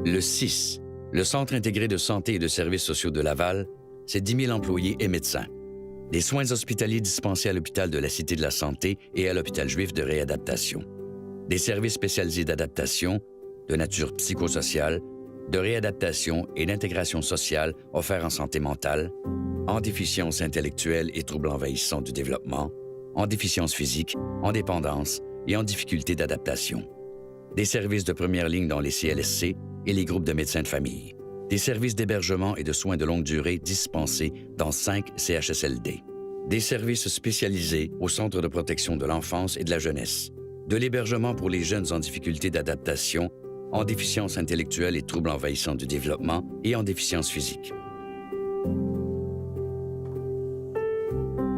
Le CIS, le Centre intégré de santé et de services sociaux de Laval, c'est 10 000 employés et médecins. Des soins hospitaliers dispensés à l'hôpital de la Cité de la Santé et à l'hôpital juif de réadaptation. Des services spécialisés d'adaptation, de nature psychosociale, de réadaptation et d'intégration sociale offerts en santé mentale, en déficience intellectuelle et troubles envahissants du développement, en déficience physique, en dépendance et en difficulté d'adaptation. Des services de première ligne dans les CLSC et les groupes de médecins de famille. Des services d'hébergement et de soins de longue durée dispensés dans 5 CHSLD. Des services spécialisés au Centre de protection de l'enfance et de la jeunesse. De l'hébergement pour les jeunes en difficulté d'adaptation, en déficience intellectuelle et troubles envahissants du développement et en déficience physique.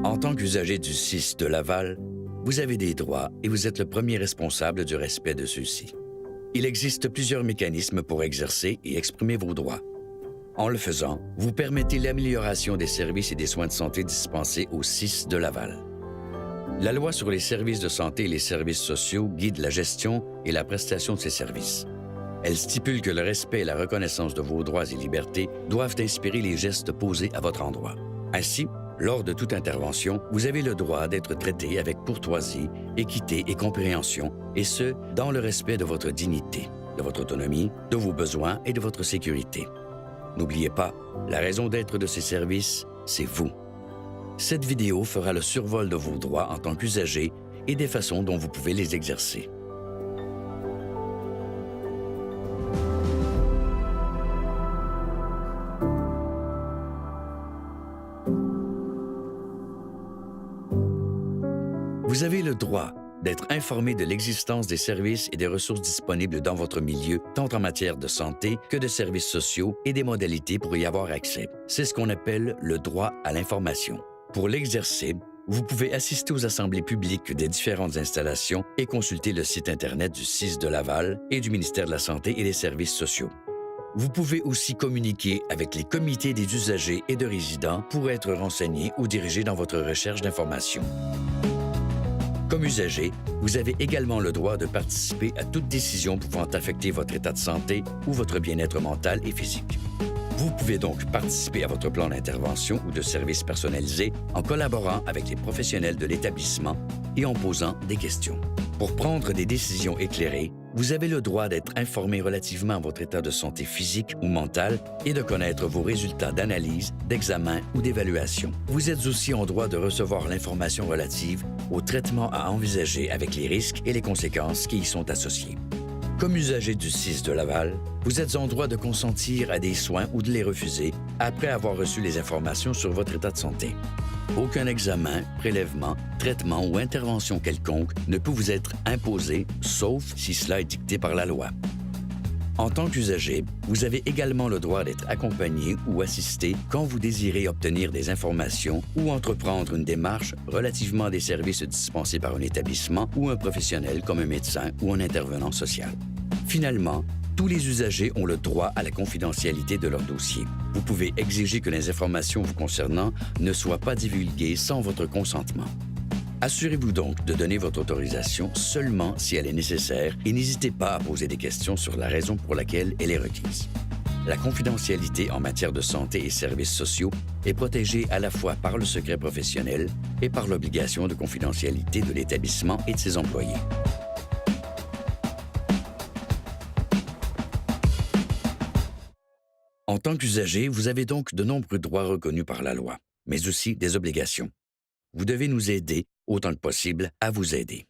En tant qu'usager du CIS de Laval, vous avez des droits et vous êtes le premier responsable du respect de ceux-ci. Il existe plusieurs mécanismes pour exercer et exprimer vos droits. En le faisant, vous permettez l'amélioration des services et des soins de santé dispensés au CIS de Laval. La loi sur les services de santé et les services sociaux guide la gestion et la prestation de ces services. Elle stipule que le respect et la reconnaissance de vos droits et libertés doivent inspirer les gestes posés à votre endroit. Ainsi, lors de toute intervention, vous avez le droit d'être traité avec courtoisie, équité et compréhension, et ce, dans le respect de votre dignité, de votre autonomie, de vos besoins et de votre sécurité. N'oubliez pas, la raison d'être de ces services, c'est vous. Cette vidéo fera le survol de vos droits en tant qu'usager et des façons dont vous pouvez les exercer. Vous avez le droit d'être informé de l'existence des services et des ressources disponibles dans votre milieu, tant en matière de santé que de services sociaux et des modalités pour y avoir accès. C'est ce qu'on appelle le droit à l'information. Pour l'exercer, vous pouvez assister aux assemblées publiques des différentes installations et consulter le site Internet du CIS de Laval et du ministère de la Santé et des Services sociaux. Vous pouvez aussi communiquer avec les comités des usagers et de résidents pour être renseigné ou dirigé dans votre recherche d'informations. Comme usager, vous avez également le droit de participer à toute décision pouvant affecter votre état de santé ou votre bien-être mental et physique. Vous pouvez donc participer à votre plan d'intervention ou de service personnalisé en collaborant avec les professionnels de l'établissement et en posant des questions. Pour prendre des décisions éclairées, vous avez le droit d'être informé relativement à votre état de santé physique ou mental et de connaître vos résultats d'analyse, d'examen ou d'évaluation. Vous êtes aussi en droit de recevoir l'information relative au traitement à envisager avec les risques et les conséquences qui y sont associés. Comme usager du CIS de Laval, vous êtes en droit de consentir à des soins ou de les refuser après avoir reçu les informations sur votre état de santé. Aucun examen, prélèvement, traitement ou intervention quelconque ne peut vous être imposé, sauf si cela est dicté par la loi. En tant qu'usager, vous avez également le droit d'être accompagné ou assisté quand vous désirez obtenir des informations ou entreprendre une démarche relativement à des services dispensés par un établissement ou un professionnel comme un médecin ou un intervenant social. Finalement, tous les usagers ont le droit à la confidentialité de leur dossier. Vous pouvez exiger que les informations vous concernant ne soient pas divulguées sans votre consentement. Assurez-vous donc de donner votre autorisation seulement si elle est nécessaire et n'hésitez pas à poser des questions sur la raison pour laquelle elle est requise. La confidentialité en matière de santé et services sociaux est protégée à la fois par le secret professionnel et par l'obligation de confidentialité de l'établissement et de ses employés. En tant qu'usager, vous avez donc de nombreux droits reconnus par la loi, mais aussi des obligations. Vous devez nous aider, autant que possible, à vous aider.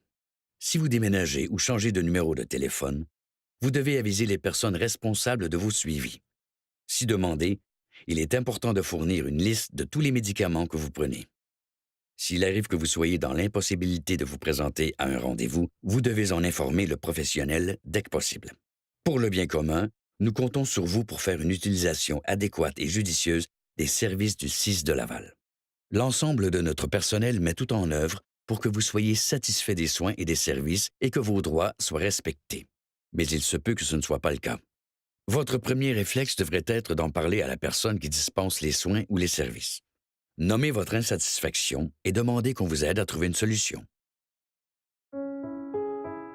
Si vous déménagez ou changez de numéro de téléphone, vous devez aviser les personnes responsables de vos suivis. Si demandé, il est important de fournir une liste de tous les médicaments que vous prenez. S'il arrive que vous soyez dans l'impossibilité de vous présenter à un rendez-vous, vous devez en informer le professionnel dès que possible. Pour le bien commun, nous comptons sur vous pour faire une utilisation adéquate et judicieuse des services du CIS de Laval. L'ensemble de notre personnel met tout en œuvre pour que vous soyez satisfait des soins et des services et que vos droits soient respectés. Mais il se peut que ce ne soit pas le cas. Votre premier réflexe devrait être d'en parler à la personne qui dispense les soins ou les services. Nommez votre insatisfaction et demandez qu'on vous aide à trouver une solution.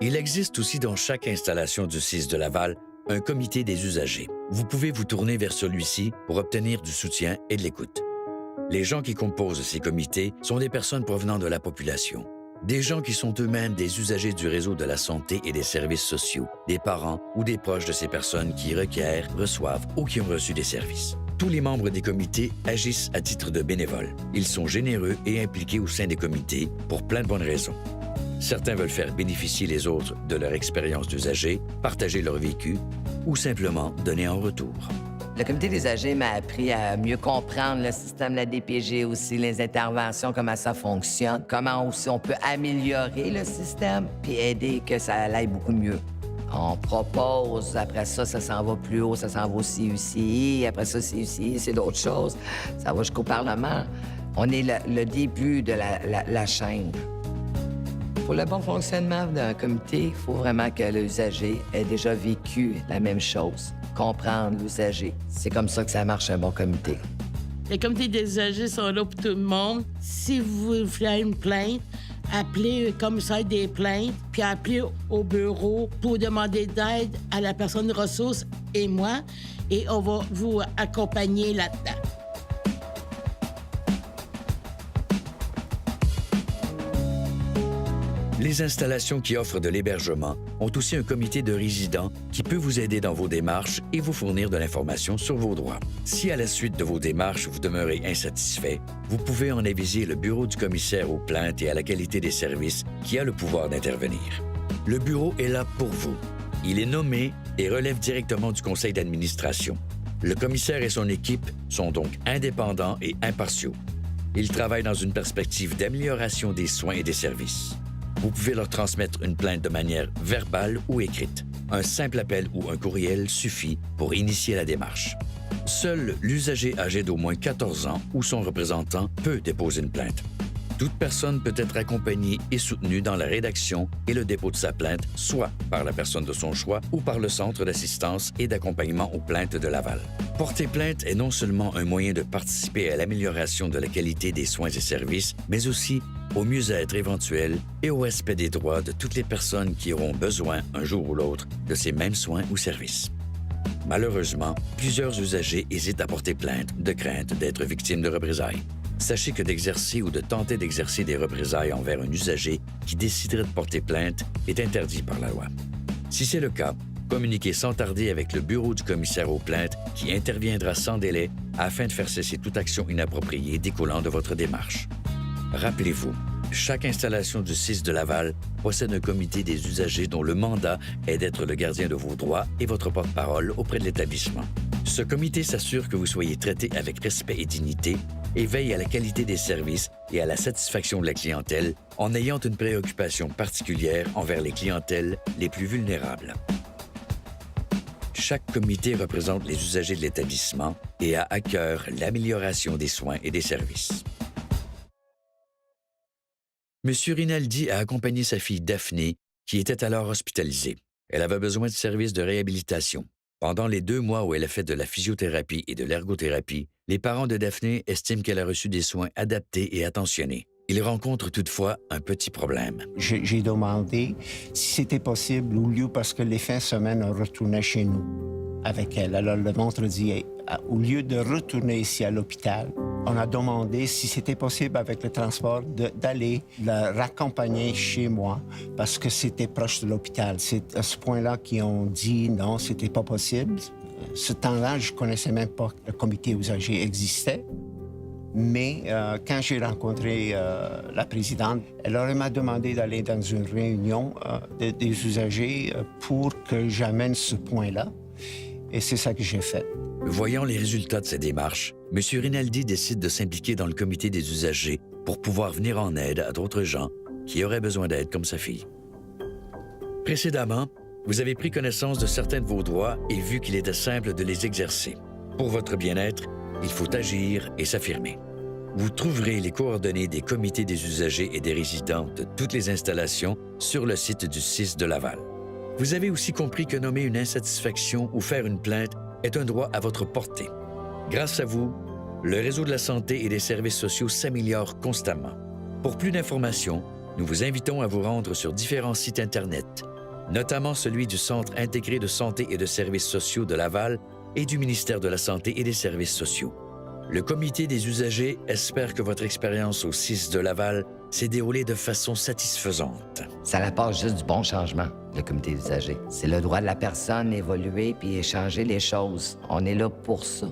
Il existe aussi dans chaque installation du CIS de Laval un comité des usagers. Vous pouvez vous tourner vers celui-ci pour obtenir du soutien et de l'écoute. Les gens qui composent ces comités sont des personnes provenant de la population. Des gens qui sont eux-mêmes des usagers du réseau de la santé et des services sociaux, des parents ou des proches de ces personnes qui requièrent, reçoivent ou qui ont reçu des services. Tous les membres des comités agissent à titre de bénévoles. Ils sont généreux et impliqués au sein des comités pour plein de bonnes raisons. Certains veulent faire bénéficier les autres de leur expérience d'usager, partager leur vécu ou simplement donner en retour. Le comité des âgés m'a appris à mieux comprendre le système de la DPG aussi, les interventions, comment ça fonctionne, comment aussi on peut améliorer le système puis aider que ça aille beaucoup mieux. On propose, après ça, ça s'en va plus haut, ça s'en va au CUCI, après ça, CUCI, c'est d'autres choses. Ça va jusqu'au Parlement. On est le début de la chaîne. Pour le bon fonctionnement d'un comité, il faut vraiment que l'usager ait déjà vécu la même chose. Comprendre l'usager. C'est comme ça que ça marche, un bon comité. Les comités des usagers sont là pour tout le monde. Si vous faites une plainte, appelez le commissaire des plaintes, puis appelez au bureau pour demander d'aide à la personne ressource et moi, et on va vous accompagner là-dedans. Les installations qui offrent de l'hébergement ont aussi un comité de résidents qui peut vous aider dans vos démarches et vous fournir de l'information sur vos droits. Si à la suite de vos démarches, vous demeurez insatisfait, vous pouvez en aviser le bureau du commissaire aux plaintes et à la qualité des services qui a le pouvoir d'intervenir. Le bureau est là pour vous. Il est nommé et relève directement du conseil d'administration. Le commissaire et son équipe sont donc indépendants et impartiaux. Ils travaillent dans une perspective d'amélioration des soins et des services. Vous pouvez leur transmettre une plainte de manière verbale ou écrite. Un simple appel ou un courriel suffit pour initier la démarche. Seul l'usager âgé d'au moins 14 ans ou son représentant peut déposer une plainte. Toute personne peut être accompagnée et soutenue dans la rédaction et le dépôt de sa plainte, soit par la personne de son choix ou par le Centre d'assistance et d'accompagnement aux plaintes de Laval. Porter plainte est non seulement un moyen de participer à l'amélioration de la qualité des soins et services, mais aussi au mieux-être éventuel et au respect des droits de toutes les personnes qui auront besoin, un jour ou l'autre, de ces mêmes soins ou services. Malheureusement, plusieurs usagers hésitent à porter plainte de crainte d'être victimes de représailles. Sachez que d'exercer ou de tenter d'exercer des représailles envers un usager qui déciderait de porter plainte est interdit par la loi. Si c'est le cas, communiquez sans tarder avec le bureau du commissaire aux plaintes qui interviendra sans délai afin de faire cesser toute action inappropriée découlant de votre démarche. Rappelez-vous, chaque installation du CIS de Laval possède un comité des usagers dont le mandat est d'être le gardien de vos droits et votre porte-parole auprès de l'établissement. Ce comité s'assure que vous soyez traité avec respect et dignité et veille à la qualité des services et à la satisfaction de la clientèle en ayant une préoccupation particulière envers les clientèles les plus vulnérables. Chaque comité représente les usagers de l'établissement et a à cœur l'amélioration des soins et des services. M. Rinaldi a accompagné sa fille Daphné, qui était alors hospitalisée. Elle avait besoin de services de réhabilitation. Pendant les 2 mois où elle a fait de la physiothérapie et de l'ergothérapie, les parents de Daphné estiment qu'elle a reçu des soins adaptés et attentionnés. Ils rencontrent toutefois un petit problème. J'ai demandé si c'était possible, au lieu, parce que les fins de semaine, on retournait chez nous avec elle. Alors, le vendredi, au lieu de retourner ici à l'hôpital, on a demandé si c'était possible avec le transport d'aller la raccompagner chez moi parce que c'était proche de l'hôpital. C'est à ce point-là qu'ils ont dit non, c'était pas possible. Ce temps-là, je connaissais même pas que le comité usagers existait. Mais quand j'ai rencontré la présidente, elle m'a demandé d'aller dans une réunion des usagers pour que j'amène ce point-là. Et c'est ça que j'ai fait. Voyant les résultats de ces démarches, M. Rinaldi décide de s'impliquer dans le comité des usagers pour pouvoir venir en aide à d'autres gens qui auraient besoin d'aide comme sa fille. Précédemment, vous avez pris connaissance de certains de vos droits et vu qu'il était simple de les exercer. Pour votre bien-être, il faut agir et s'affirmer. Vous trouverez les coordonnées des comités des usagers et des résidents de toutes les installations sur le site du CIS de Laval. Vous avez aussi compris que nommer une insatisfaction ou faire une plainte est un droit à votre portée. Grâce à vous, le réseau de la santé et des services sociaux s'améliore constamment. Pour plus d'informations, nous vous invitons à vous rendre sur différents sites Internet notamment celui du Centre intégré de santé et de services sociaux de Laval et du ministère de la Santé et des Services sociaux. Le comité des usagers espère que votre expérience au CIS de Laval s'est déroulée de façon satisfaisante. Ça apporte juste du bon changement, le comité des usagers. C'est le droit de la personne d'évoluer puis échanger les choses. On est là pour ça.